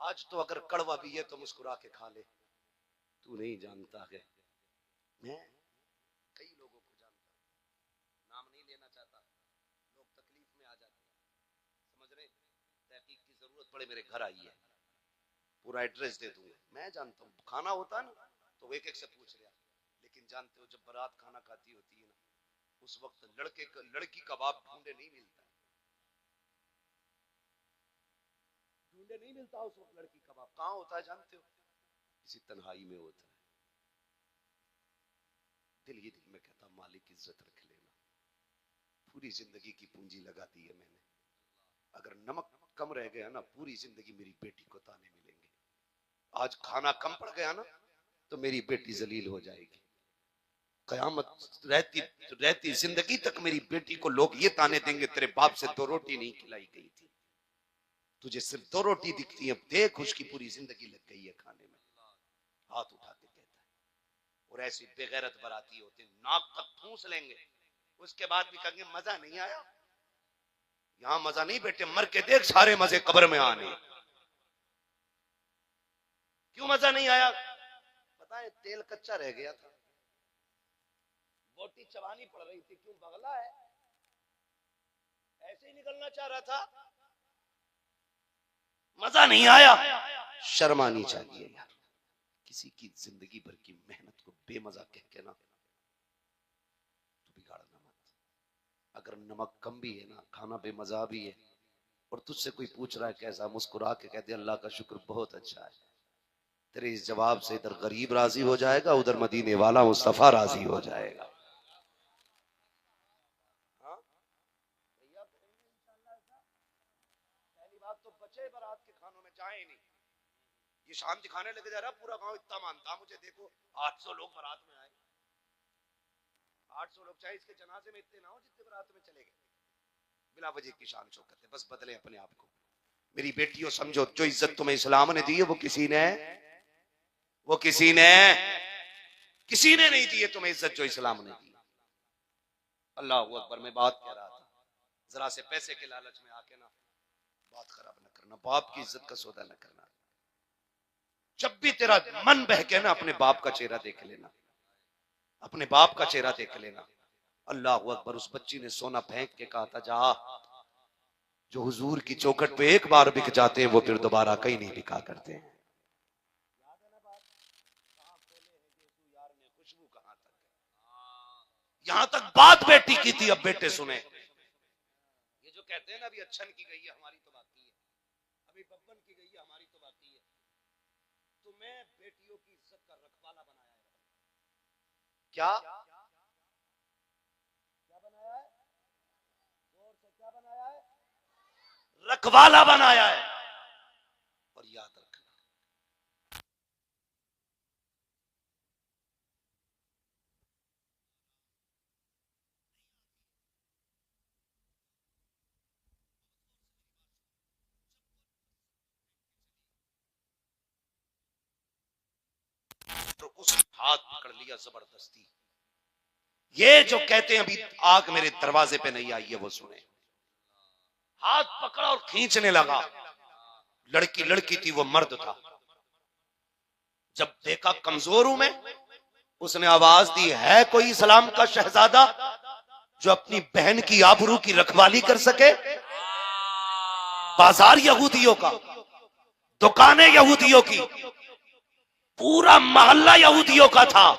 आज तो अगर कड़वा भी है तो मुस्कुरा के खा ले। तू नहीं जानता है, मैं कई लोगों को जानता हूं, नाम नहीं लेना चाहता, लोग तकलीफ में आ जाते हैं, समझ रहे, तहकीक की जरूरत पड़े मेरे घर आई है, पूरा एड्रेस दे दूंगा। मैं जानता हूँ, खाना होता है ना तो एक एक से पूछ लिया, लेकिन जानते हो जब बारात खाना खाती होती है ना, उस वक्त लड़की कबाब ढूंढे नहीं मिलता, ढूंढे नहीं मिलता उस वक्त लड़की कबाब। कहाँ होता है जानते हो? किसी तन्हाई में होता है। दिल ही दिल में कहता मालिक इज्जत रख लेना, पूरी जिंदगी की पूंजी लगा दी है मैंने, अगर नमक कम रह गया ना पूरी जिंदगी मेरी बेटी को ताने मिलेंगे। आज खाना कम पड़ गया ना तो मेरी बेटी जलील हो जाएगी, कयामत रहती रहती जिंदगी तक मेरी बेटी को लोग ये ताने देंगे तेरे बाप से 2 रोटी नहीं खिलाई गई थी, तुझे सिर्फ 2 रोटी दिखती है, देख उसकी पूरी जिंदगी लग गई है खाने में। हाथ उठा के कहता है। और ऐसी बेगैरत बराती होते हैं, नाक तक ठूंस लेंगे, उसके बाद भी कहेंगे मजा नहीं आया। यहां मजा नहीं बेटे, मर के देख सारे मजे कब्र में आने। क्यों मजा नहीं आया? पता है तेल कच्चा रह गया था, बोटी चबानी पड़ रही थी, क्यों बगला है, ऐसे ही निकलना चाह रहा था, मजा नहीं आया। शर्म आनी चाहिए यार, किसी की जिंदगी भर की मेहनत को बेमजा कह के ना तो बिगाड़ना मत। अगर नमक कम भी है ना, खाना बेमजा भी है, और तुझसे कोई पूछ रहा है कैसा, मुस्कुरा के कह दे अल्लाह का शुक्र बहुत अच्छा है। तेरे इस जवाब से इधर गरीब राजी हो जाएगा, उधर मदीने वाला मुस्तफा राजी हो जाएगा। हाँ? पहली बात तो बचे बारात के खानों में जाए नहीं, ये शान दिखाने लगे जा रहा पूरा गांव इतना मानता मुझे, देखो 800 लोग बारात में आए, 800 लोग, चाहे इसके जनाजे में इतने ना हो जितने बारात में चले गए, बिला वजह की शान शौकत है, बस बदले अपने आप को। मेरी बेटियों समझो, जो इज्जत तुम्हें इस्लाम ने दी है वो किसी ने नहीं दी है तुम्हें इज्जत जो इस्लाम ने दी। अल्लाह अकबर, मैं बात कह रहा था, जरा से पैसे के लालच में आके ना बात खराब न करना, बाप की इज्जत का सौदा न करना। जब भी तेरा मन बहके ना अपने बाप का चेहरा देख लेना, अपने बाप का चेहरा देख लेना। अल्लाह अकबर, उस बच्ची ने सोना फेंक के कहा था जा, जो हुजूर की चौखट पे एक बार बिक जाते हैं वो फिर दोबारा कहीं नहीं बिका करते हैं। खुशबू कहां तक, यहां तक बात बेटी की थी, अब बेटे सुने। ये जो कहते हैं ना अभी अच्छन की गई है हमारी तो बाकी है, अभी बब्बन की गई है हमारी तो बाकी है। तुम्हें बेटियों की इज्जत का रखवाला बनाया है। क्या बनाया है? जोर से क्या बनाया है? रखवाला बनाया है। और याद रखना, तो उस हाथ पकड़ लिया जबरदस्ती। ये जो कहते हैं अभी आग मेरे दरवाजे पे नहीं आई है वो सुने, हाथ पकड़ा और खींचने लगा। लड़की थी, वो मर्द था। जब देखा कमजोर हूं मैं, उसने आवाज दी, है कोई इस्लाम का शहजादा जो अपनी बहन की आबरू की रखवाली कर सके? बाजार यहूदियों का, दुकानें यहूदियों की, पूरा मोहल्ला यहूदियों का था,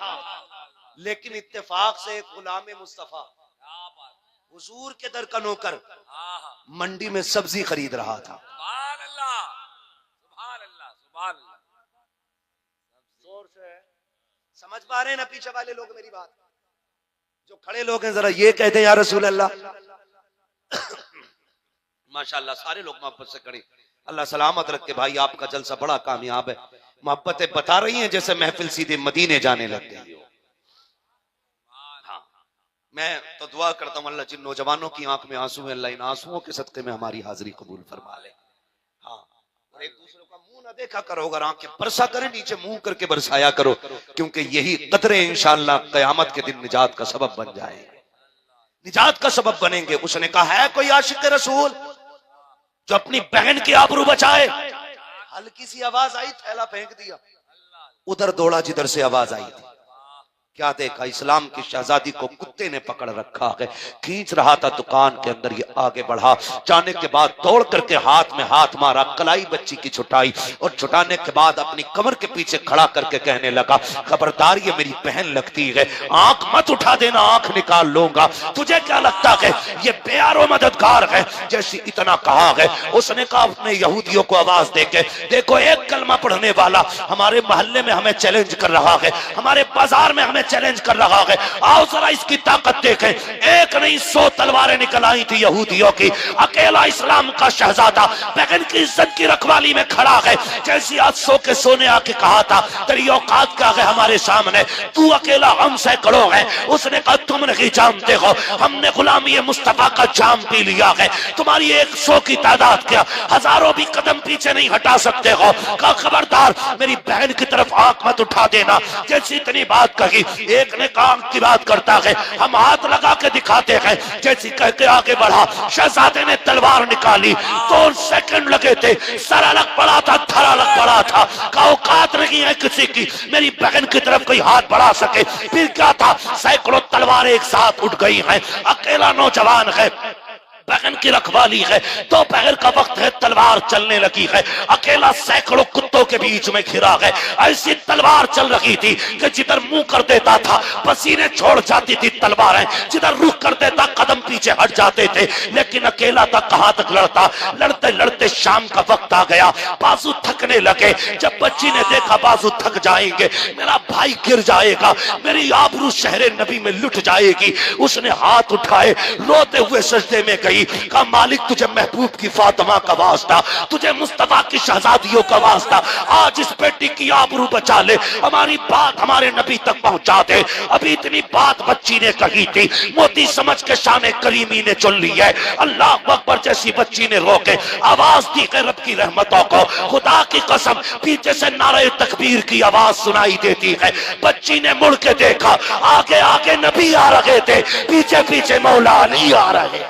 लेकिन इत्तेफाक से एक गुलाम मुस्तफा हुजूर के दर का नौकर मंडी में सब्जी खरीद रहा था। जोर से समझ पा रहे हैं ना पीछे वाले लोग मेरी बात? जो खड़े लोग हैं जरा ये कहते हैं या रसूल अल्लाह। माशाल्लाह सारे लोग मोहब्बत से खड़े। अल्लाह सलामत रख के भाई, आपका जलसा बड़ा कामयाब है। मोहब्बतें बता रही हैं जैसे महफिल सीधे मदीने जाने लग गई। हाँ, मैं तो दुआ करता हूँ अल्लाह जिन नौजवानों की आंख में आंसू है, अल्लाह इन आंसुओं के सदके में हमारी हाजिरी कबूल फरमा ले। हाँ, और एक दूसरे का मुंह ना देखा करो, अगर आंखें बरसा करें नीचे मुंह करके बरसाया करो, क्योंकि यही कतरे इंशाअल्लाह कयामत के दिन निजात का सबब बन जाएंगे, निजात का सबब बनेंगे। उसने कहा है कोई आशिक रसूल जो अपनी बहन की आबरू बचाए? हल्की सी आवाज आई, थैला फेंक दिया, उधर दौड़ा जिधर से आवाज आई थी। क्या देखा, इस्लाम की शहजादी को कुत्ते ने पकड़ रखा है, खींच रहा था दुकान के अंदर। ये आगे बढ़ा, जाने के बाद दौड़ करके हाथ में हाथ मारा, कलाई बच्ची की छुटाई और छुटाने के बाद अपनी कमर के पीछे खड़ा करके कहने लगा, खबरदार ये मेरी बहन लगती है, आंख मत उठा देना, आंख निकाल लूंगा। तुझे क्या लगता है ये प्यारो मददगार है? जैसे इतना कहा है, उसने कहा अपने यहूदियों को आवाज देके, देखो एक कलमा पढ़ने वाला हमारे मोहल्ले में हमें चैलेंज कर रहा है, हमारे बाजार में हमें चैलेंज कर रहा है, आओ जरा इसकी ताकत देखें। एक नहीं 100 तलवारें निकल आई थी यहूदियों की, अकेला इस्लाम का शहजादा बहन की इज्जत की रखवाली में खड़ा है। जैसी आज 100 के सोने आके कहा था, तेरी औकात क्या है हमारे सामने, तू अकेला हम सैकड़ों है। उसने कहा तुम नहीं जानते हो, हमने गुलामी मुस्तफा का जाम पी लिया है, तुम्हारी 100 की तादाद क्या, हजारों भी कदम पीछे नहीं हटा सकते हो। कहा खबरदार मेरी बहन की तरफ आंख मत उठा देना। जैसी इतनी बात कही, एक ने काम की बात करता है, हम हाथ लगा के दिखाते हैं। जैसी कहते आगे बढ़ा, शहजादे ने तलवार निकाली, 2 सेकंड लगे थे, सर अलग पड़ा था, थर अलग पड़ा था। का औकात नहीं है किसी की मेरी बहन की तरफ कोई हाथ बढ़ा सके। फिर क्या था, सैकड़ों तलवारें एक साथ उठ गई हैं, अकेला नौजवान है, बहन की रखवाली है, दोपहर का वक्त है, तलवार चलने लगी है, अकेला सैकड़ों कुत्तों के बीच में घिरा है। ऐसी तलवार चल रही थी कि जिधर मुंह कर देता था पसीने छोड़ जाती थी तलवारें, जिधर रुख कर देता कदम पीछे हट जाते थे। लेकिन अकेला था, कहां तक लड़ता, लड़ते लड़ते शाम का वक्त आ गया, बाजू थकने लगे। जब बच्ची ने देखा बाजू थक जाएंगे, मेरा भाई गिर जाएगा, मेरी आबरू शहरे नबी में लुट जाएगी, उसने हाथ उठाए, रोते हुए सजदे में गई। का मालिक तुझे महबूब की फातिमा का वास्ता, तुझे मुस्तफा की शहजादियों का वास्ता, आज इस बेटी की आबरू बचा ले, हमारी बात हमारे नबी तक पहुंचा दे। अभी इतनी बात बच्ची ने कही थी, मोती समझ के शान करीमी ने चुन ली है। अल्लाह अकबर जैसी बच्ची ने रोके आवाज दी है रब की रहमतों को। खुदा की कसम पीछे से नारे तकबीर की आवाज सुनाई देती है। बच्ची ने मुड़ के देखा, आगे आगे नबी आ रहे थे, पीछे पीछे मौला अली आ रहे।